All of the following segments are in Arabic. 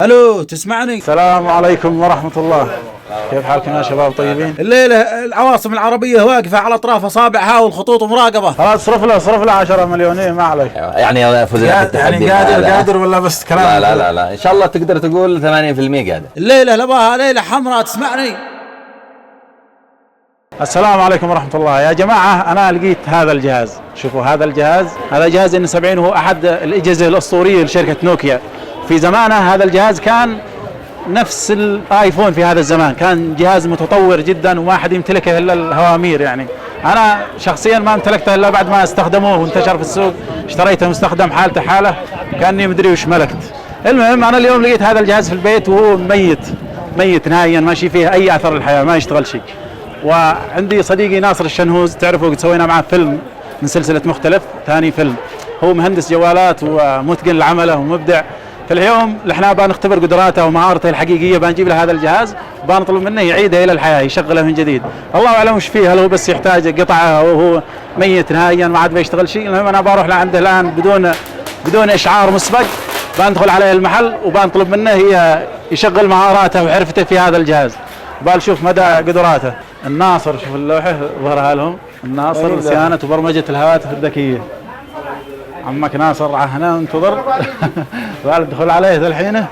الو تسمعني؟ السلام عليكم ورحمة الله. كيف حالكم يا شباب طيبين؟ الليلة العواصم العربية واقفة على أطراف أصابعها والخطوط مراقبة. خلاص صرف له 10 مليون. إيه ما عليك. يعني فزنا بالتحدي. يعني قادر ولا بس كلام؟ لا إن شاء الله تقدر تقول 80% قادر. الليلة لباها ليلة حمراء. تسمعني؟ السلام عليكم ورحمة الله يا جماعة. أنا لقيت هذا الجهاز. شوفوا هذا الجهاز، هذا جهاز N70 وهو أحد الأجهزة الأسطورية لشركة نوكيا. في زمانه هذا الجهاز كان نفس الايفون في هذا الزمان، كان جهاز متطور جدا وما حد يمتلكه الا الهوامير. يعني انا شخصيا ما امتلكته الا بعد ما استخدموه وانتشر في السوق، اشتريته مستخدم حالته حاله كاني مدري وش ملكت. المهم انا اليوم لقيت هذا الجهاز في البيت وهو ميت نهائيا، ماشي فيه اي اثر الحياه، ما يشتغل شيء. وعندي صديقي ناصر الشنهوز، تعرفوا قد سوينا معه فيلم من سلسله مختلف، ثاني فيلم. هو مهندس جوالات ومتقن لعمله ومبدع. فاليوم احنا بنختبر قدراته ومهارته الحقيقيه، بنجيب له هذا الجهاز بنطلب منه يعيده الى الحياه، يشغله من جديد. الله اعلم وش فيه، هل هو بس يحتاج قطعه وهو ميت نهائيا ما عاد بيشتغل شيء. المهم انا بروح لعنده الان بدون اشعار مسبق، بندخل عليه المحل وبنطلب منه يشغل مهاراته وحرفته في هذا الجهاز، بنشوف مدى قدراته. الناصر، شوف اللوحه ظهرها لهم، الناصر صيانه وبرمجه الهواتف الذكيه. عمك ناصر هنا انتظر. بالدخول عليه ذا الحين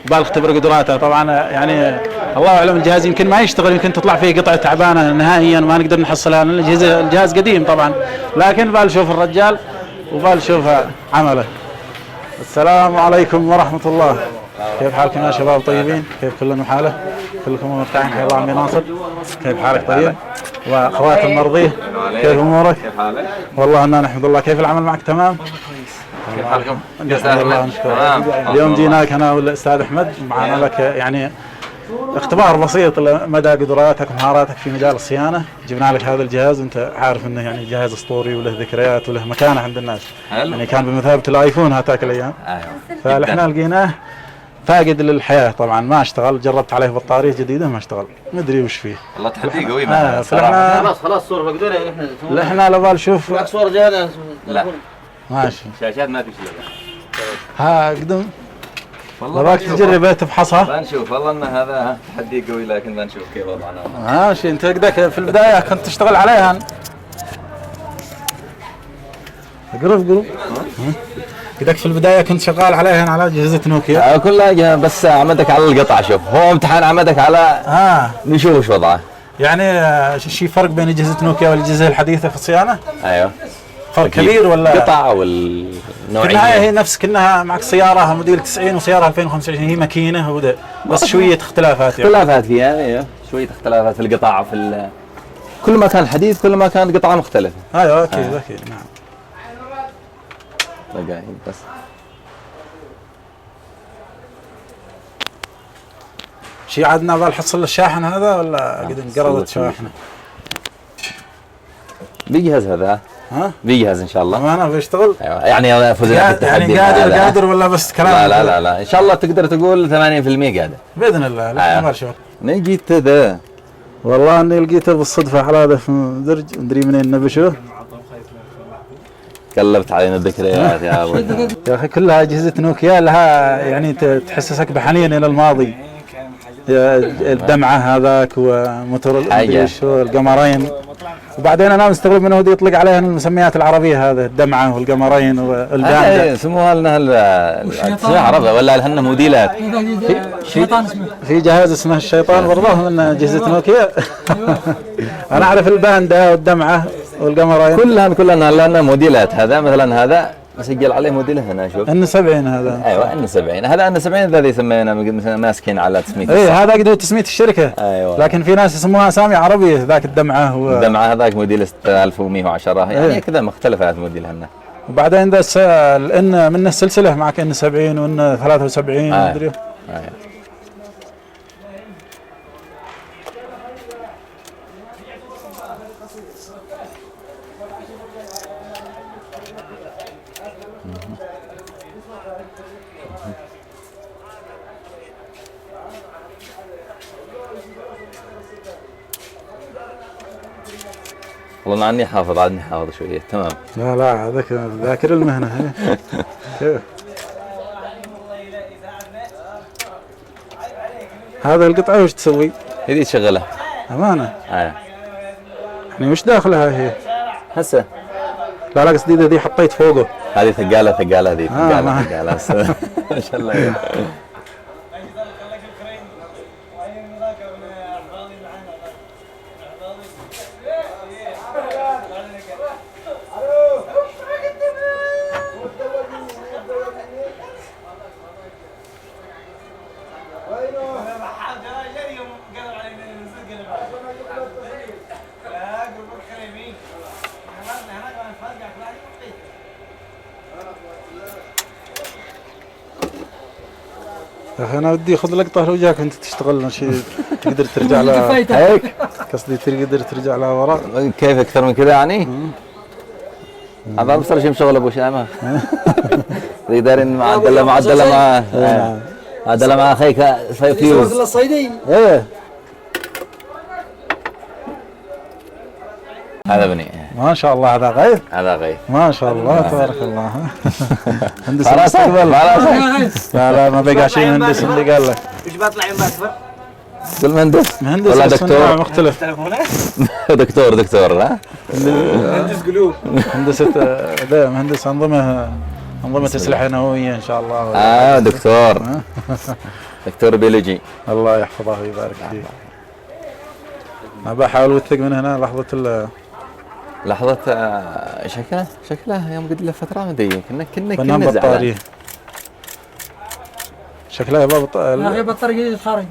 بالختبر قدراته. طبعا يعني الله اعلم الجهاز يمكن ما يشتغل، يمكن تطلع فيه قطعه تعبانه نهائيا ما نقدر نحصلها، الجهاز قديم طبعا، لكن بالشوف الرجال وبالشوف عمله. السلام عليكم ورحمه الله. كيف حالكم يا شباب طيبين؟ كيف كلنا حاله؟ كلكم مرتاحين؟ حيا الله عمي ناصر. كيف حالك طيب؟ واخوات المرضيه كيف امورك؟ كيف حالك؟ والله انا نحمد الله. كيف العمل معك؟ تمام؟ كيف حالكم؟ الله نشكرك. اليوم جيناك انا والاستاذ احمد، معنا لك يعني اختبار بسيط لمدى قدراتك ومهاراتك في مجال الصيانه. جبنا لك هذا الجهاز، انت عارف انه يعني جهاز اسطوري وله ذكريات وله مكانه عند الناس. يعني كان بمثابه الايفون هاتاك الايام. فاحنا لقيناه فاقد للحياه طبعا، ما اشتغل. جربت عليه بطاريه جديده ما اشتغل، مدري وش فيه. والله تحدي قوي. خلاص صور فقدونا احنا لو نشوف صور جاهزه. لا ماشي، شاشات ما في شيء. ها قدم والله تجربه تفحصها. بنشوف والله ان هذا تحدي قوي، لكن بنشوف كيف وضعنا. ماشي. انت قدك في البدايه كنت تشتغل عليها. قرب قدك في البدايه كنت شغال عليها على اجهزه نوكيا كلها، بس عمدك على القطع. شوف هو امتحان عمدك على نشوف وش وضعه. يعني شيء فرق بين اجهزه نوكيا والاجهزه الحديثه في الصيانه؟ ايوه فرق كبير ولا قطع والنوعيه؟ في النهايه هي نفس كأنها معك سياره موديل 90 وسياره 2025، هي ماكينه بس شويه اختلافات يعني. اختلافات فيها، ايوه شويه اختلافات في القطع. كل ما كان حديث كل ما كانت قطعه مختلفه. ايوه اكيد نعم. دقائق بس. شيء عادنا بالحصل الشاحن هذا ولا قد انقرضت شواحنه؟ بيجهز هذا. بيجهز ان شاء الله. ما انا بيشتغل. ايوه يعني فزنا بالتحدي. يعني قادر ولا بس كلام؟ لا ان شاء الله تقدر تقول 80% قادر باذن الله. لا شوف نجيت ذا والله اني لقيته بالصدفه على هذا في درج، مدري منين نبشوه. قلبت علينا الذكريات يا ابو. يا اخي كلها اجهزه نوكيا لها يعني تحسسك بحنين الى الماضي. الدمعه هذاك وموتور القمرين. وبعدين انا مستغرب منه ودي يطلق عليها المسميات العربيه، هذا الدمعه والقمرين والباندة. سموها لنا العربيه ولا لهن موديلات. في جهاز اسمه الشيطان برضه من اجهزه نوكيا. انا اعرف الباندة والدمعه والقمرين كلها لنا موديلات. هذا مثلا هذا مسجل عليه موديله هنا. شوف N70 هذا. ايوه N70. هذا N70 الذي يسمينا ماسكين على تسميته. ايه هذا قد تسميه الشركه. ايوه. لكن في ناس يسموها اسامي عربيه، ذاك الدمعه الدمعه هذاك موديل 6110 يعني كذا مختلفات موديلها. وبعدين ذا الN منه سلسله معك N70 وN 73 مدري. والله عني حافظ شويه. تمام. لا هذاك ذاكر المهنه. كيف هذا القطعة وش تسوي؟ هذي تشغلها. أمانة؟ ايه. يعني وش داخلها هي؟ هسه. لا قصدي ذي حطيت فوقه. هذه ثقالة ذي ما ثقالة ما شاء الله. يا اخي انا بدي اخذ لقطه لو جاك انت تشتغل شيء تقدر ترجع لها هيك قصدي تقدر ترجع لها وراء. كيف اكثر من كذا يعني؟ هذا مصر شيء مشغل ابو شامه. دايرين معدله مع معدله مع اخيك فيوز. الصيدي. ايه هذا بني. ما شاء الله هذا غيث. هذا غيث. ما شاء الله تبارك الله. هندسه خلاص مستقبل. لا ما بقى شيء مهندس اللي قال لك. ايش بطلع يوم باسفر؟ قول مهندس مهندس ولا دكتور؟ مختلف. دكتور ها؟ مهندس قلوب. هندسه مهندس انظمه اسلحه نوويه ان شاء الله. دكتور. دكتور بيولوجي. الله يحفظه ويبارك فيه. ما بحاول اوثق من هنا لحظة شكلها يوم قد له فترة ما ادري كنا بطارية. شكلها باب لا هي بطارية جديد خارج.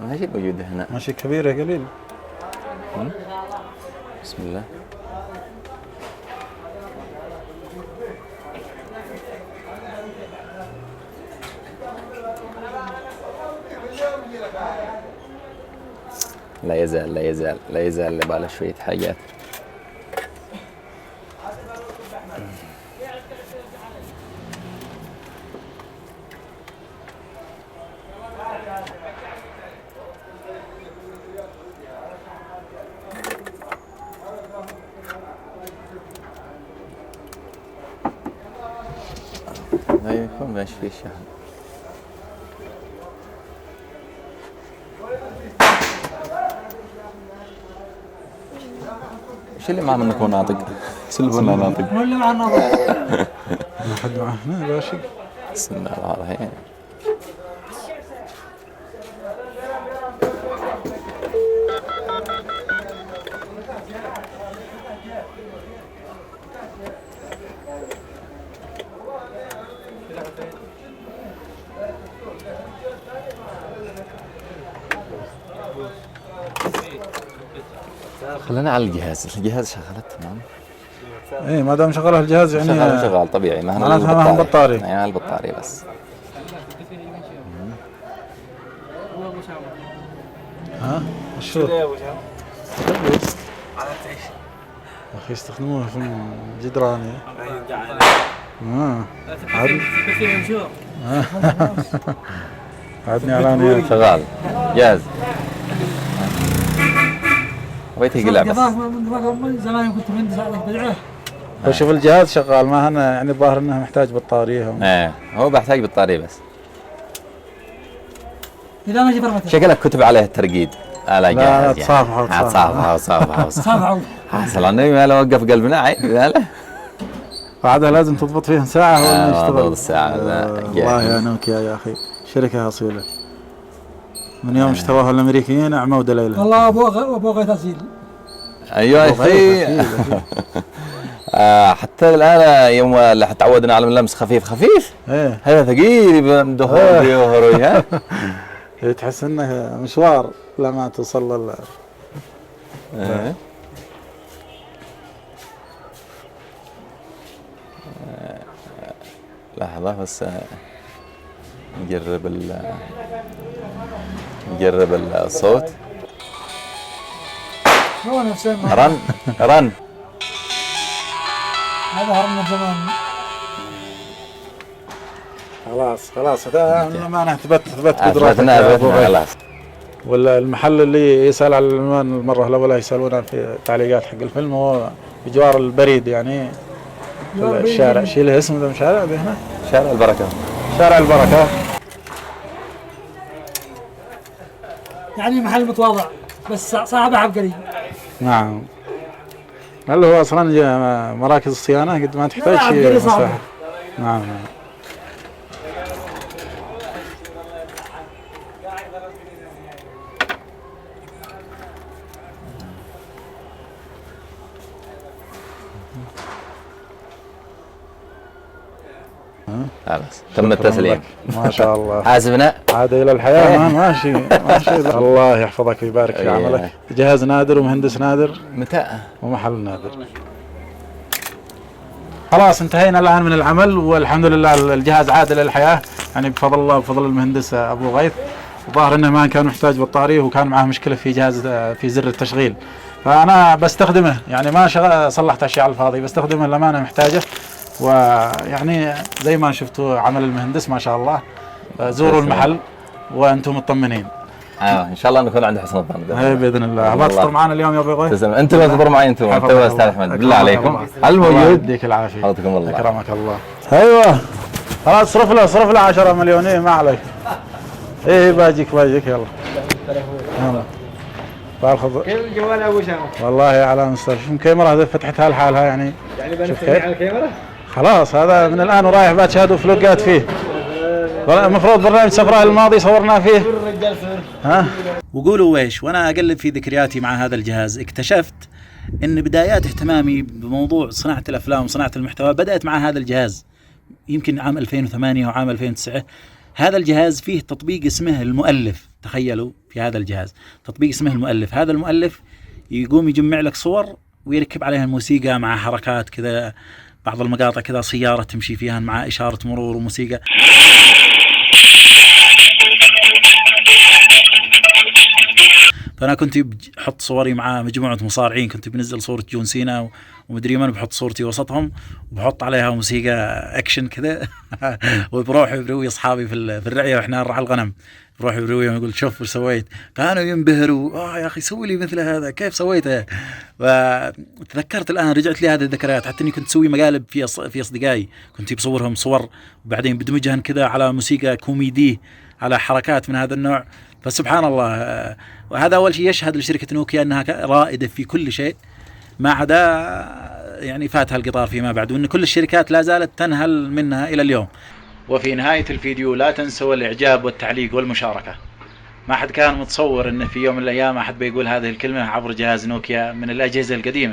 ماشي موجودة هنا. ماشي كبيرة قليل. بسم الله. لا يزال باله شوية حاجات. لا يكون ماشي فيه شحن. ايش اللي معه منكم ناطق؟ سلفونا ناطق. ولا مع النظر. ما حد معه هنا باشق. بسم الله الرحمن الرحيم. خلينا على الجهاز شغلت تمام. ايه ما دام شغله الجهاز يعني شغال طبيعي معناتها ما هم بطاري. يعني البطارية بس. ها وشو؟ اخي يستخدموها في الجدران. عادني علاني شغال جاهز. بيتي قلع بس. زمان كنت مهندس عليك بدعه. وشوف الجهاز شغال ما هنا يعني الظاهر انه محتاج بطاريه. ايه هو بحتاج بطارية بس. اذا ما جي فرمته. شكلها كتب عليه الترقيد. لا لا تصافحوا صافحوا. حصل النبي ما له وقف قلبنا عيب لا. بعدها لازم تضبط فيها ساعة ولا يشتغل. ضبط الساعة. والله يا نوكيا يا اخي شركة اصيلة. من يوم اشتروها الامريكيين اعمى ودليلها. والله ابو غيث اصيل. ايوه يا اخي. حتى الان يوم اللي تعودنا على اللمس خفيف ايه هذا ثقيل بدهور يهري. تحس انه مشوار لما توصل لحظة بس نجرب الصوت. هو نفسه رن هذا هرمنا زمان. خلاص هذا ما اثبت قدراتك خلاص. ولا المحل اللي يسأل على العنوان المرة الأولى يسألونا في التعليقات حق الفيلم هو بجوار البريد يعني في الشارع شيء له اسم ذا شارع هنا شارع البركة. شارع البركة. يعني محل متواضع بس صاحبه عبقري. نعم. هل هو اصلا مراكز الصيانه قد ما تحتاج شيء مساحه؟ نعم. خلاص تم التسليم. ما شاء الله. حاسبنا عاد الى الحياه. ماشي ماشي. الله يحفظك ويبارك في عملك. جهاز نادر ومهندس نادر متى ومحل نادر. خلاص انتهينا الان من العمل والحمد لله الجهاز عاد الى الحياه، يعني بفضل الله وبفضل المهندس ابو غيث. ظاهر انه ما كان محتاج بطاريه وكان معاه مشكله في جهاز في زر التشغيل، فانا بستخدمه يعني ما صلحت اشياء على الفاضي، بستخدمه لما انا محتاجه. ويعني زي ما شفتوا عمل المهندس ما شاء الله. زوروا المحل وانتم مطمنين. ان شاء الله نكون عند حسن الظن باذن الله. ما تفطر معنا اليوم يا ابو غيث؟ تسلم. انت تفطر معي انت استاذ احمد بالله عليكم. الموجود يديك العافيه. حفظكم الله. اكرمك الله. ايوه خلاص صرف له 10 مليون. ايه ما عليك. ايه باجيك يلا. خذ كيف الجوال يا ابو اسامه؟ والله على مستوى الكاميرا هذه فتحتها لحالها يعني شوف كيف على الكاميرا؟ خلاص هذا من الان ورايح بتشاهدوا فلوقات فيه. المفروض برنامج سفراء الماضي صورنا فيه. وقولوا ويش، وانا اقلب في ذكرياتي مع هذا الجهاز اكتشفت ان بدايات اهتمامي بموضوع صناعة الافلام وصناعة المحتوى بدأت مع هذا الجهاز يمكن عام 2008 وعام 2009. هذا الجهاز فيه تطبيق اسمه المؤلف. تخيلوا في هذا الجهاز تطبيق اسمه المؤلف. هذا المؤلف يقوم يجمع لك صور ويركب عليها الموسيقى مع حركات كذا، بعض المقاطع كذا سيارة تمشي فيها مع إشارة مرور وموسيقى. فأنا كنت بحط صوري مع مجموعة مصارعين، كنت بنزل صورة جون سينا ومدري من، بحط صورتي وسطهم وبحط عليها موسيقى أكشن كذا وبروح بروي أصحابي في الرعية وإحنا نرعى الغنم، بروح برويهم يقول شوف وش سويت، كانوا ينبهروا يا أخي سوي لي مثل هذا كيف سويته. وتذكرت الآن رجعت لي هذه الذكريات، حتى إني كنت أسوي مقالب في أصدقائي، كنت بصورهم صور وبعدين بدمجهن كذا على موسيقى كوميدي على حركات من هذا النوع. فسبحان الله. وهذا أول شيء يشهد لشركة نوكيا أنها رائدة في كل شيء ما عدا يعني فاتها القطار فيما بعد، وأن كل الشركات لا زالت تنهل منها إلى اليوم. وفي نهاية الفيديو لا تنسوا الإعجاب والتعليق والمشاركة. ما حد كان متصور أن في يوم من الأيام أحد بيقول هذه الكلمة عبر جهاز نوكيا من الأجهزة القديمة.